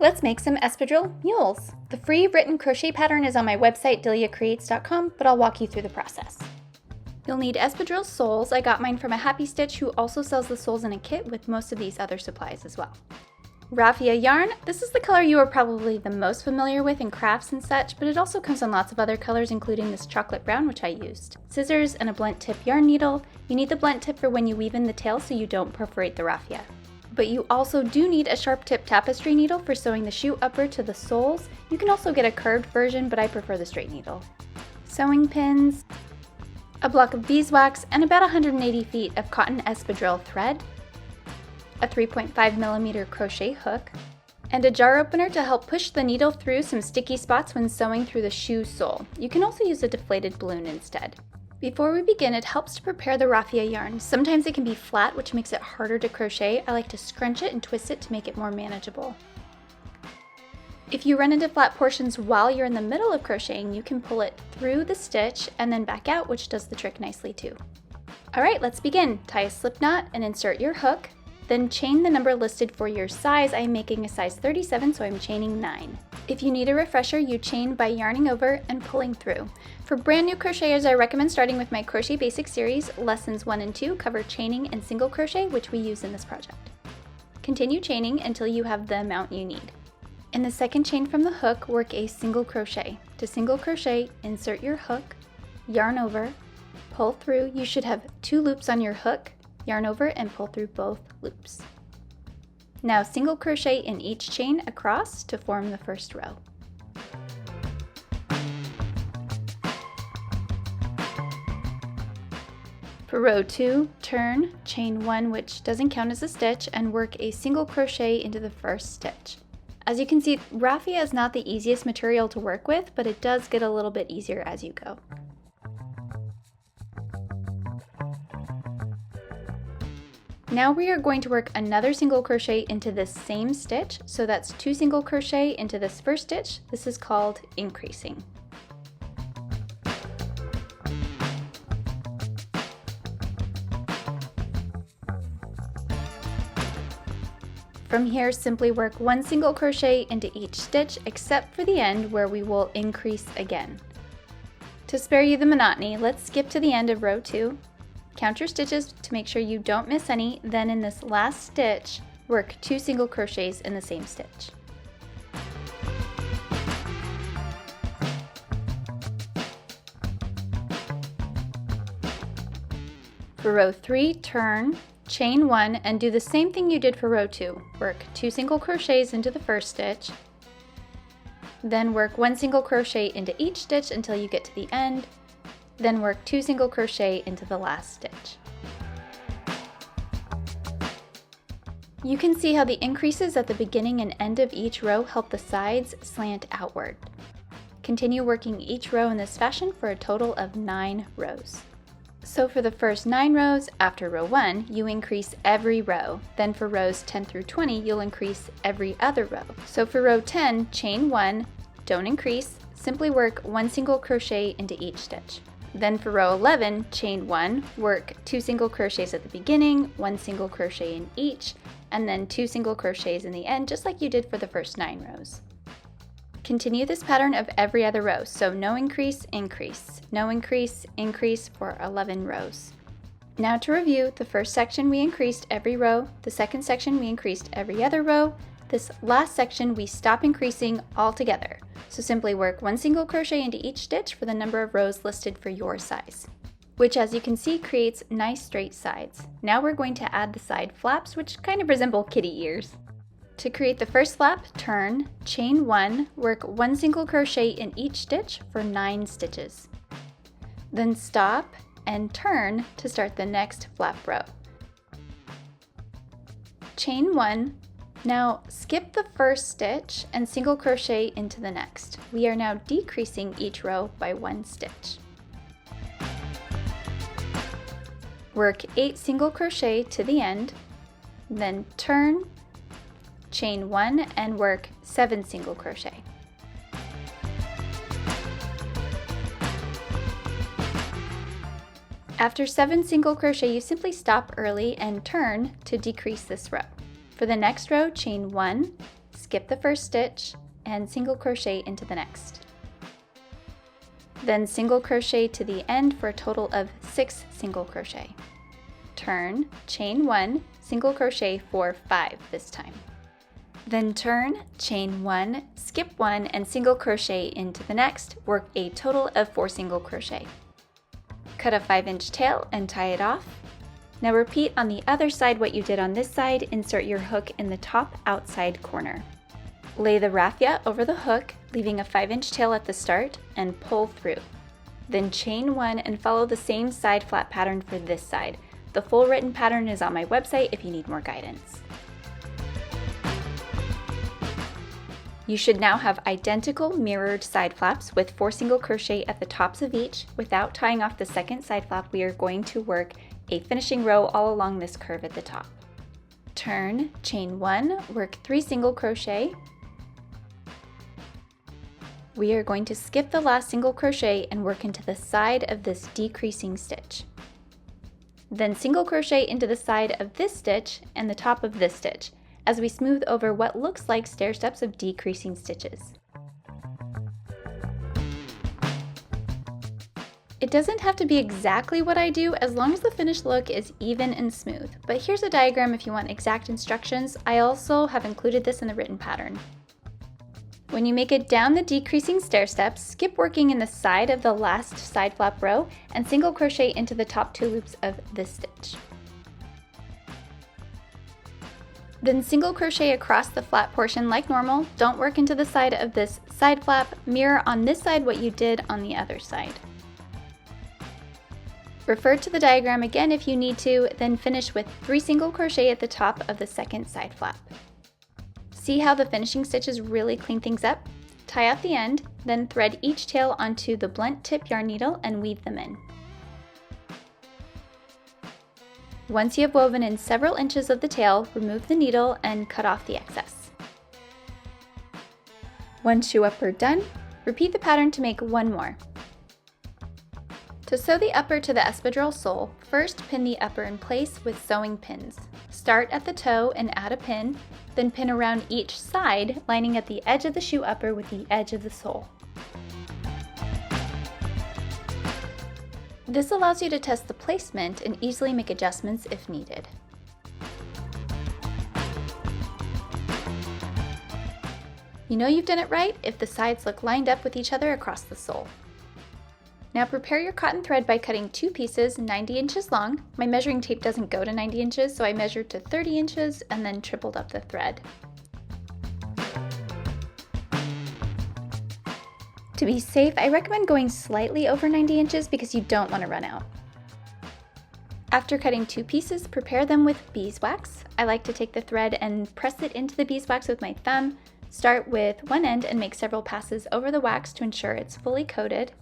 Let's make some Espadrille Mules. The free written crochet pattern is on my website deliacreates.com, but I'll walk you through the process. You'll need Espadrille soles. I got mine from a Happy Stitch who also sells the soles in a kit with most of these other supplies as well. Raffia yarn. This is the color you are probably the most familiar with in crafts and such, but it also comes in lots of other colors, including this chocolate brown, which I used. Scissors and a blunt tip yarn needle. You need the blunt tip for when you weave in the tail so you don't perforate the raffia. But you also do need a sharp tip tapestry needle for sewing the shoe upward to the soles. You can also get a curved version, but I prefer the straight needle. Sewing pins, a block of beeswax, and about 180 feet of cotton espadrille thread, a 3.5mm crochet hook, and a jar opener to help push the needle through some sticky spots when sewing through the shoe sole. You can also use a deflated balloon instead. Before we begin, it helps to prepare the raffia yarn. Sometimes it can be flat, which makes it harder to crochet. I like to scrunch it and twist it to make it more manageable. If you run into flat portions while you're in the middle of crocheting, you can pull it through the stitch and then back out, which does the trick nicely too. Alright, let's begin. Tie a slip knot and insert your hook. Then chain the number listed for your size. I'm making a size 37, so I'm chaining 9. If you need a refresher, you chain by yarning over and pulling through. For brand new crocheters, I recommend starting with my Crochet Basics series. Lessons 1 and 2 cover chaining and single crochet, which we use in this project. Continue chaining until you have the amount you need. In the second chain from the hook, work a single crochet. To single crochet, insert your hook, yarn over, pull through. You should have 2 loops on your hook. Yarn over and pull through both loops. Now single crochet in each chain across to form the first row. For row 2, turn, chain 1, which doesn't count as a stitch, and work a single crochet into the first stitch. As you can see, raffia is not the easiest material to work with, but it does get a little bit easier as you go. Now we are going to work another single crochet into this same stitch, so that's 2 single crochet into this first stitch. This is called increasing. From here, simply work 1 single crochet into each stitch except for the end where we will increase again. To spare you the monotony, let's skip to the end of row 2. Count your stitches to make sure you don't miss any, then in this last stitch, work 2 single crochets in the same stitch. For row 3, turn, chain 1, and do the same thing you did for row 2. Work 2 single crochets into the first stitch, then work 1 single crochet into each stitch until you get to the end, then work 2 single crochet into the last stitch. You can see how the increases at the beginning and end of each row help the sides slant outward. Continue working each row in this fashion for a total of 9 rows. So for the first 9 rows, after row 1, you increase every row. Then for rows 10 through 20, you'll increase every other row. So for row 10, chain 1, don't increase, simply work 1 single crochet into each stitch. Then for row 11, chain 1, work 2 single crochets at the beginning, 1 single crochet in each, and then 2 single crochets in the end, just like you did for the first 9 rows. Continue this pattern of every other row, so no increase, increase, no increase, increase for 11 rows. Now to review, the first section we increased every row, the second section we increased every other row, this last section we stop increasing altogether. So simply work 1 single crochet into each stitch for the number of rows listed for your size, which as you can see creates nice straight sides. Now we're going to add the side flaps, which kind of resemble kitty ears. To create the first flap, turn, chain 1, work 1 single crochet in each stitch for 9 stitches. Then stop and turn to start the next flap row. Chain 1, now skip the first stitch and single crochet into the next. We are now decreasing each row by 1 stitch. Work 8 single crochet to the end, then turn, chain 1 and work 7 single crochet. After 7 single crochet, you simply stop early and turn to decrease this row. For the next row, chain 1, skip the first stitch and single crochet into the next. Then single crochet to the end for a total of 6 single crochet. Turn, chain 1, single crochet for 5 this time. Then turn, chain 1, skip 1, and single crochet into the next. Work a total of 4 single crochet. Cut a 5-inch tail and tie it off. Now repeat on the other side what you did on this side. Insert your hook in the top outside corner. Lay the raffia over the hook, leaving a 5-inch tail at the start, and pull through. Then chain 1 and follow the same side flap pattern for this side. The full written pattern is on my website if you need more guidance. You should now have identical mirrored side flaps with 4 single crochet at the tops of each. Without tying off the second side flap, we are going to work a finishing row all along this curve at the top. Turn, chain 1, work 3 single crochet. We are going to skip the last single crochet and work into the side of this decreasing stitch. Then single crochet into the side of this stitch and the top of this stitch, as we smooth over what looks like stair steps of decreasing stitches. It doesn't have to be exactly what I do as long as the finished look is even and smooth, but here's a diagram if you want exact instructions. I also have included this in the written pattern. When you make it down the decreasing stair steps, skip working in the side of the last side flap row and single crochet into the top 2 loops of this stitch. Then single crochet across the flat portion like normal. Don't work into the side of this side flap. Mirror on this side what you did on the other side. Refer to the diagram again if you need to, then finish with 3 single crochet at the top of the second side flap. See how the finishing stitches really clean things up? Tie off the end, then thread each tail onto the blunt tip yarn needle and weave them in. Once you have woven in several inches of the tail, remove the needle and cut off the excess. One shoe upper done, repeat the pattern to make 1 more. To sew the upper to the espadrille sole, first pin the upper in place with sewing pins. Start at the toe and add a pin, then pin around each side, lining at the edge of the shoe upper with the edge of the sole. This allows you to test the placement and easily make adjustments if needed. You know you've done it right if the sides look lined up with each other across the sole. Now prepare your cotton thread by cutting 2 pieces 90 inches long. My measuring tape doesn't go to 90 inches, so I measured to 30 inches and then tripled up the thread. To be safe, I recommend going slightly over 90 inches because you don't want to run out. After cutting 2 pieces, prepare them with beeswax. I like to take the thread and press it into the beeswax with my thumb. Start with one end and make several passes over the wax to ensure it's fully coated.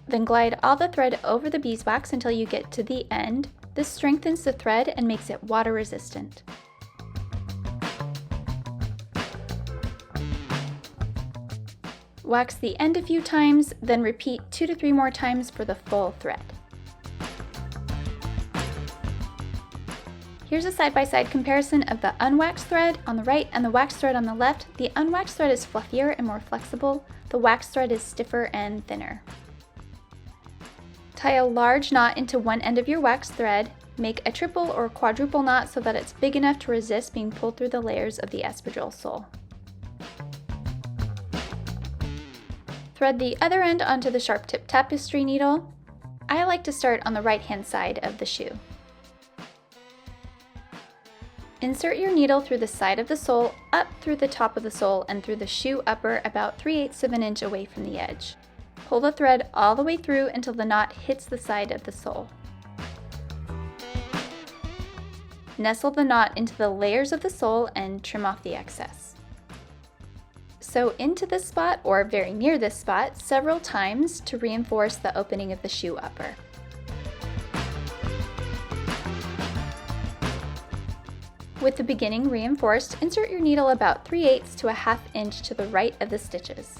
Then glide all the thread over the beeswax until you get to the end. This strengthens the thread and makes it water resistant. Wax the end a few times, then repeat 2 to 3 more times for the full thread. Here's a side-by-side comparison of the unwaxed thread on the right and the waxed thread on the left. The unwaxed thread is fluffier and more flexible. The waxed thread is stiffer and thinner. Tie a large knot into one end of your waxed thread. Make a triple or quadruple knot so that it's big enough to resist being pulled through the layers of the espadrille sole. Thread the other end onto the sharp tip tapestry needle. I like to start on the right-hand side of the shoe. Insert your needle through the side of the sole, up through the top of the sole, and through the shoe upper about 3/8 of an inch away from the edge. Pull the thread all the way through until the knot hits the side of the sole. Nestle the knot into the layers of the sole and trim off the excess. Sew into this spot, or very near this spot, several times to reinforce the opening of the shoe upper. With the beginning reinforced, insert your needle about 3/8 to a 1/2 inch to the right of the stitches.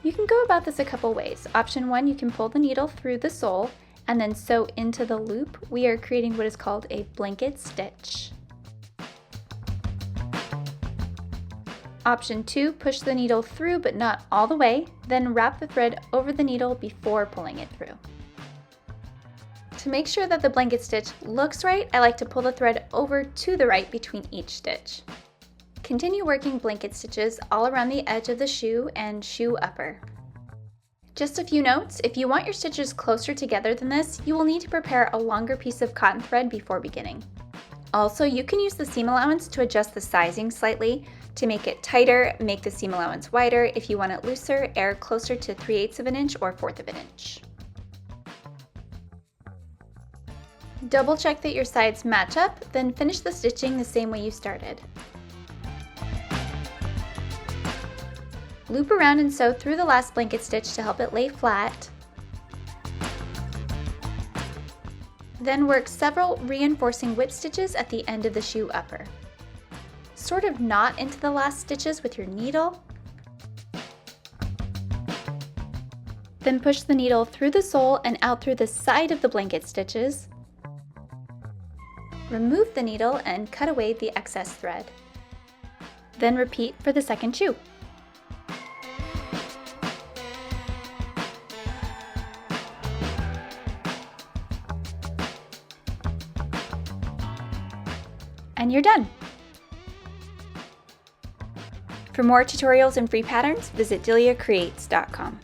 You can go about this a couple ways. Option 1, you can pull the needle through the sole and then sew into the loop, we are creating what is called a blanket stitch. Option 2, push the needle through but not all the way, then wrap the thread over the needle before pulling it through. To make sure that the blanket stitch looks right, I like to pull the thread over to the right between each stitch. Continue working blanket stitches all around the edge of the shoe and shoe upper. Just a few notes, if you want your stitches closer together than this, you will need to prepare a longer piece of cotton thread before beginning. Also, you can use the seam allowance to adjust the sizing slightly to make it tighter, make the seam allowance wider. If you want it looser, err closer to 3/8 of an inch or 1/4 of an inch. Double check that your sides match up, then finish the stitching the same way you started. Loop around and sew through the last blanket stitch to help it lay flat. Then work several reinforcing whip stitches at the end of the shoe upper. Sort of knot into the last stitches with your needle. Then push the needle through the sole and out through the side of the blanket stitches. Remove the needle and cut away the excess thread. Then repeat for the second shoe. And you're done! For more tutorials and free patterns, visit DeliaCreates.com.